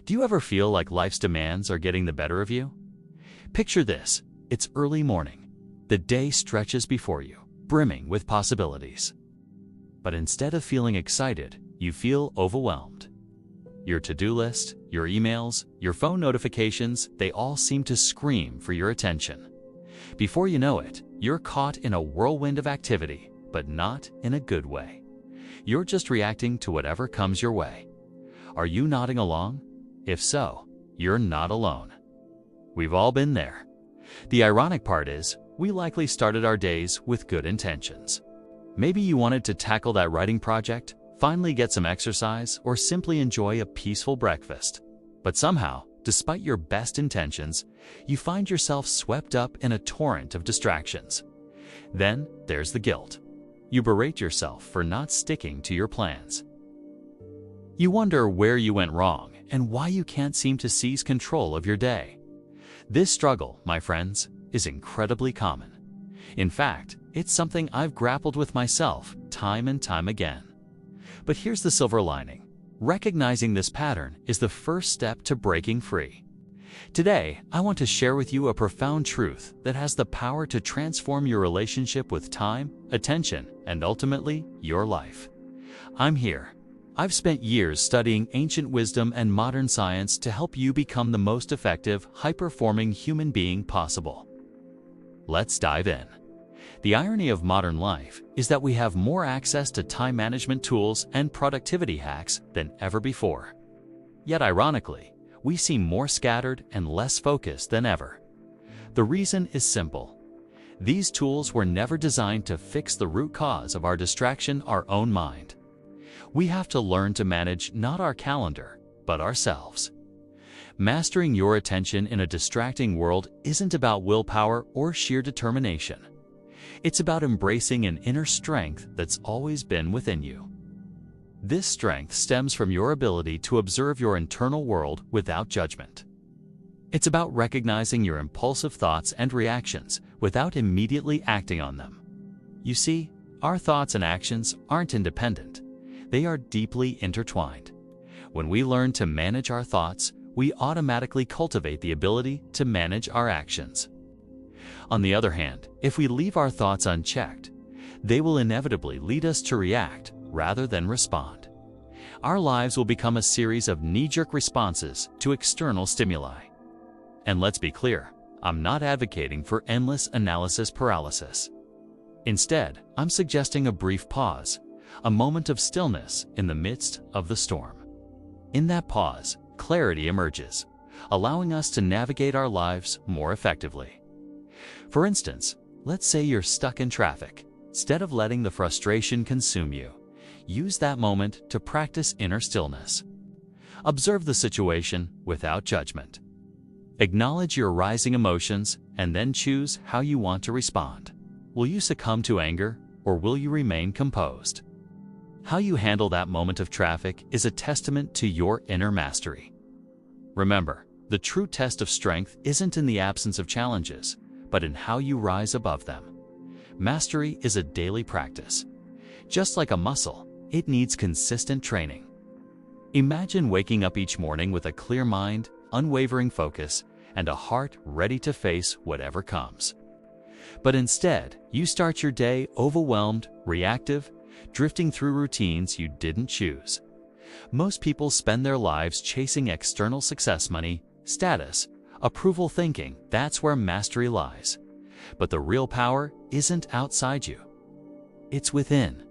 Do you ever feel like life's demands are getting the better of you? Picture this. It's early morning. The day stretches before you, brimming with possibilities. But instead of feeling excited, you feel overwhelmed. Your to-do list, your emails, your phone notifications, they all seem to scream for your attention. Before you know it, you're caught in a whirlwind of activity, but not in a good way. You're just reacting to whatever comes your way. Are you nodding along? If so, you're not alone. We've all been there. The ironic part is, we likely started our days with good intentions. Maybe you wanted to tackle that writing project, finally get some exercise, or simply enjoy a peaceful breakfast. But somehow, despite your best intentions, you find yourself swept up in a torrent of distractions. Then there's the guilt. You berate yourself for not sticking to your plans. You wonder where you went wrong and why you can't seem to seize control of your day. This struggle, my friends, is incredibly common. In fact, it's something I've grappled with myself time and time again. But here's the silver lining. Recognizing this pattern is the first step to breaking free. Today, I want to share with you a profound truth that has the power to transform your relationship with time, attention, and ultimately, your life. I'm here. I've spent years studying ancient wisdom and modern science to help you become the most effective, high-performing human being possible. Let's dive in. The irony of modern life is that we have more access to time management tools and productivity hacks than ever before. Yet ironically, we seem more scattered and less focused than ever. The reason is simple. These tools were never designed to fix the root cause of our distraction, our own mind. We have to learn to manage not our calendar, but ourselves. Mastering your attention in a distracting world isn't about willpower or sheer determination. It's about embracing an inner strength that's always been within you. This strength stems from your ability to observe your internal world without judgment. It's about recognizing your impulsive thoughts and reactions without immediately acting on them. You see, our thoughts and actions aren't independent. They are deeply intertwined. When we learn to manage our thoughts, we automatically cultivate the ability to manage our actions. On the other hand, if we leave our thoughts unchecked, they will inevitably lead us to react rather than respond. Our lives will become a series of knee-jerk responses to external stimuli. And let's be clear, I'm not advocating for endless analysis paralysis. Instead, I'm suggesting a brief pause, a moment of stillness in the midst of the storm. In that pause, clarity emerges, allowing us to navigate our lives more effectively. For instance, let's say you're stuck in traffic. Instead of letting the frustration consume you, use that moment to practice inner stillness. Observe the situation without judgment. Acknowledge your rising emotions and then choose how you want to respond. Will you succumb to anger or will you remain composed? How you handle that moment of traffic is a testament to your inner mastery. Remember, the true test of strength isn't in the absence of challenges, but in how you rise above them. Mastery is a daily practice. Just like a muscle, it needs consistent training. Imagine waking up each morning with a clear mind, unwavering focus, and a heart ready to face whatever comes. But instead, you start your day overwhelmed, reactive, drifting through routines you didn't choose. Most people spend their lives chasing external success, money, status, approval, thinking that's where mastery lies. But the real power isn't outside you. It's within.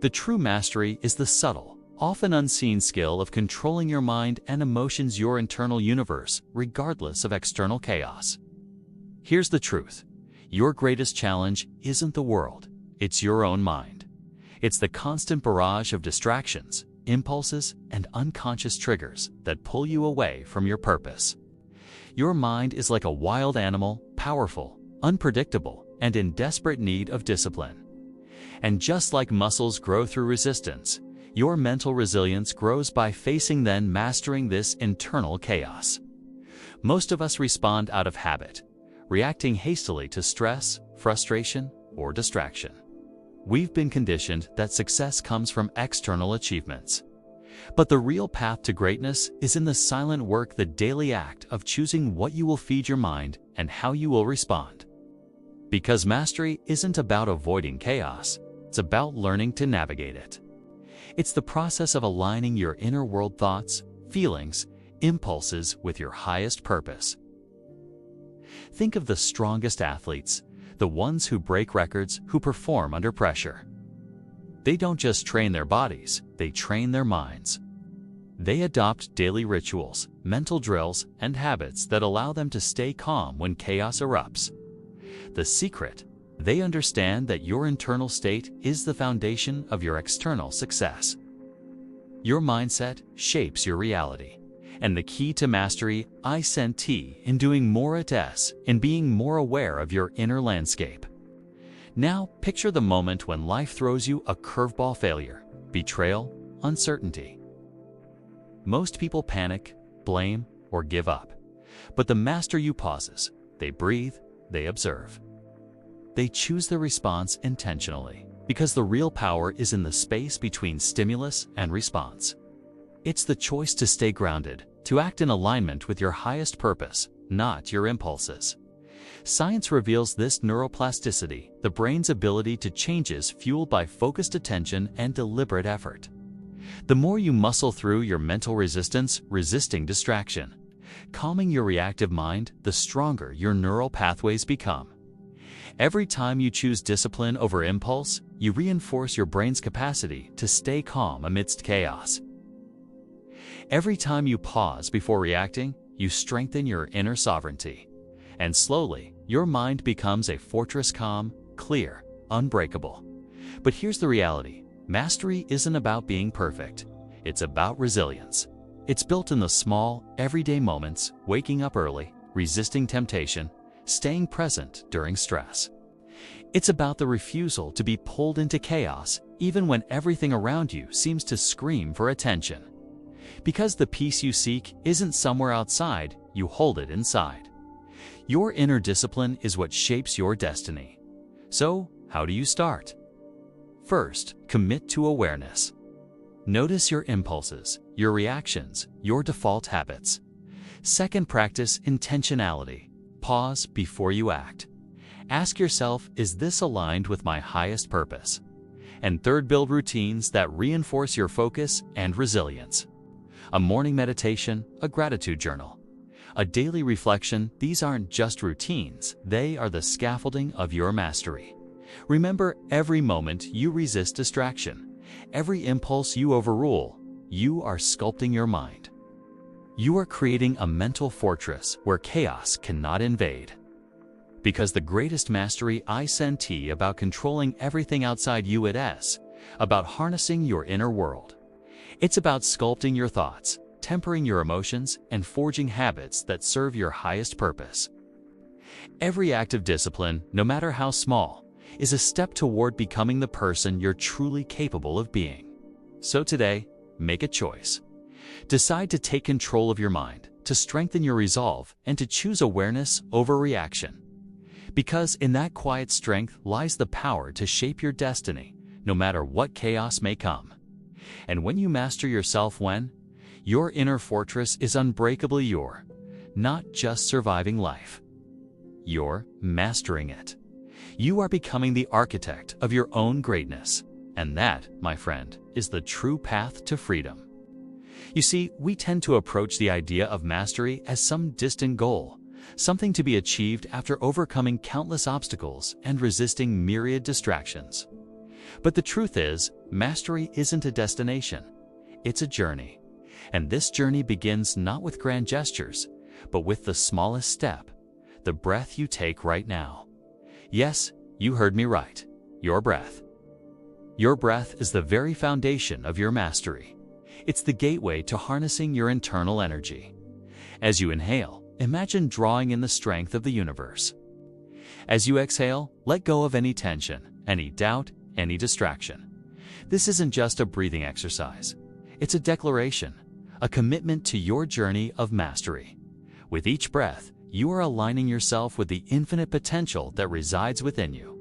The true mastery is the subtle, often unseen skill of controlling your mind and emotions, your internal universe, regardless of external chaos. Here's the truth. Your greatest challenge isn't the world, it's your own mind. It's the constant barrage of distractions, impulses, and unconscious triggers that pull you away from your purpose. Your mind is like a wild animal, powerful, unpredictable, and in desperate need of discipline. And just like muscles grow through resistance, your mental resilience grows by facing, then mastering this internal chaos. Most of us respond out of habit, reacting hastily to stress, frustration, or distraction. We've been conditioned that success comes from external achievements. But the real path to greatness is in the silent work, the daily act of choosing what you will feed your mind and how you will respond. Because mastery isn't about avoiding chaos, it's about learning to navigate it. It's the process of aligning your inner world thoughts, feelings, impulses with your highest purpose. Think of the strongest athletes, the ones who break records, who perform under pressure. They don't just train their bodies, they train their minds. They adopt daily rituals, mental drills, and habits that allow them to stay calm when chaos erupts. The secret: they understand that your internal state is the foundation of your external success. Your mindset shapes your reality. And the key to mastery lies in doing more at S, in being more aware of your inner landscape. Now, picture the moment when life throws you a curveball: failure, betrayal, uncertainty. Most people panic, blame, or give up. But the master you pauses. They breathe, they observe. They choose the response intentionally, because the real power is in the space between stimulus and response. It's the choice to stay grounded, to act in alignment with your highest purpose, not your impulses. Science reveals this neuroplasticity, the brain's ability to changes fueled by focused attention and deliberate effort. The more you muscle through your mental resistance, resisting distraction, calming your reactive mind, the stronger your neural pathways become. Every time you choose discipline over impulse, you reinforce your brain's capacity to stay calm amidst chaos. Every time you pause before reacting, you strengthen your inner sovereignty. And slowly, your mind becomes a fortress, calm, clear, unbreakable. But here's the reality: mastery isn't about being perfect. It's about resilience. It's built in the small, everyday moments: waking up early, resisting temptation, staying present during stress. It's about the refusal to be pulled into chaos, even when everything around you seems to scream for attention. Because the peace you seek isn't somewhere outside, you hold it inside. Your inner discipline is what shapes your destiny. So, how do you start? First, commit to awareness. Notice your impulses, your reactions, your default habits. Second, practice intentionality. Pause before you act. Ask yourself, is this aligned with my highest purpose? And third, build routines that reinforce your focus and resilience. A morning meditation, a gratitude journal, a daily reflection. These aren't just routines, they are the scaffolding of your mastery. Remember, every moment you resist distraction, every impulse you overrule, you are sculpting your mind. You are creating a mental fortress where chaos cannot invade. Because the greatest mastery lies about controlling everything outside you. It's about harnessing your inner world. It's about sculpting your thoughts, tempering your emotions, and forging habits that serve your highest purpose. Every act of discipline, no matter how small, is a step toward becoming the person you're truly capable of being. So today, make a choice. Decide to take control of your mind, to strengthen your resolve, and to choose awareness over reaction. Because in that quiet strength lies the power to shape your destiny, no matter what chaos may come. And when you master yourself, when your inner fortress is unbreakably your, not just surviving life, you're mastering it. You are becoming the architect of your own greatness. And that, my friend, is the true path to freedom. You see, we tend to approach the idea of mastery as some distant goal, something to be achieved after overcoming countless obstacles and resisting myriad distractions. But the truth is, mastery isn't a destination, it's a journey. And this journey begins not with grand gestures, but with the smallest step, the breath you take right now. Yes, you heard me right, your breath. Your breath is the very foundation of your mastery. It's the gateway to harnessing your internal energy. As you inhale, imagine drawing in the strength of the universe. As you exhale, let go of any tension, any doubt, any distraction. This isn't just a breathing exercise. It's a declaration, a commitment to your journey of mastery. With each breath, you are aligning yourself with the infinite potential that resides within you.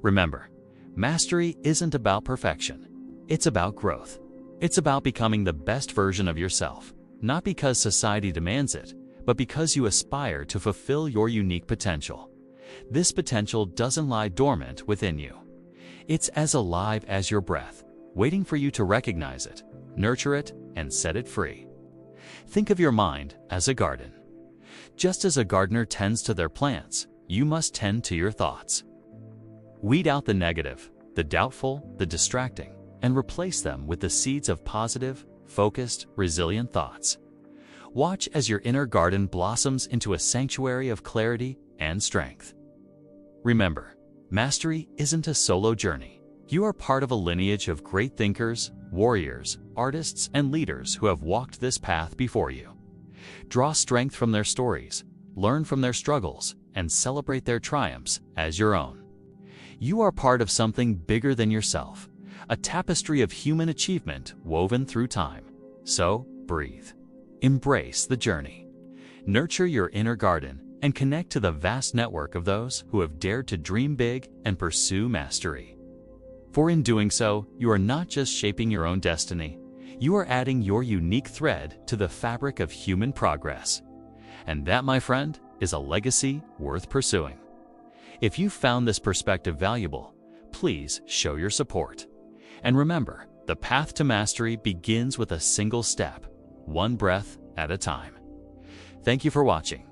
Remember, mastery isn't about perfection. It's about growth. It's about becoming the best version of yourself, not because society demands it, but because you aspire to fulfill your unique potential. This potential doesn't lie dormant within you. It's as alive as your breath, waiting for you to recognize it, nurture it, and set it free. Think of your mind as a garden. Just as a gardener tends to their plants, you must tend to your thoughts. Weed out the negative, the doubtful, the distracting, and replace them with the seeds of positive, focused, resilient thoughts. Watch as your inner garden blossoms into a sanctuary of clarity and strength. Remember, mastery isn't a solo journey. You are part of a lineage of great thinkers, warriors, artists, and leaders who have walked this path before you. Draw strength from their stories, learn from their struggles, and celebrate their triumphs as your own. You are part of something bigger than yourself, a tapestry of human achievement woven through time. So, breathe. Embrace the journey. Nurture your inner garden and connect to the vast network of those who have dared to dream big and pursue mastery. For in doing so, you are not just shaping your own destiny, you are adding your unique thread to the fabric of human progress. And that, my friend, is a legacy worth pursuing. If you found this perspective valuable, please show your support. And remember, the path to mastery begins with a single step, one breath at a time. Thank you for watching.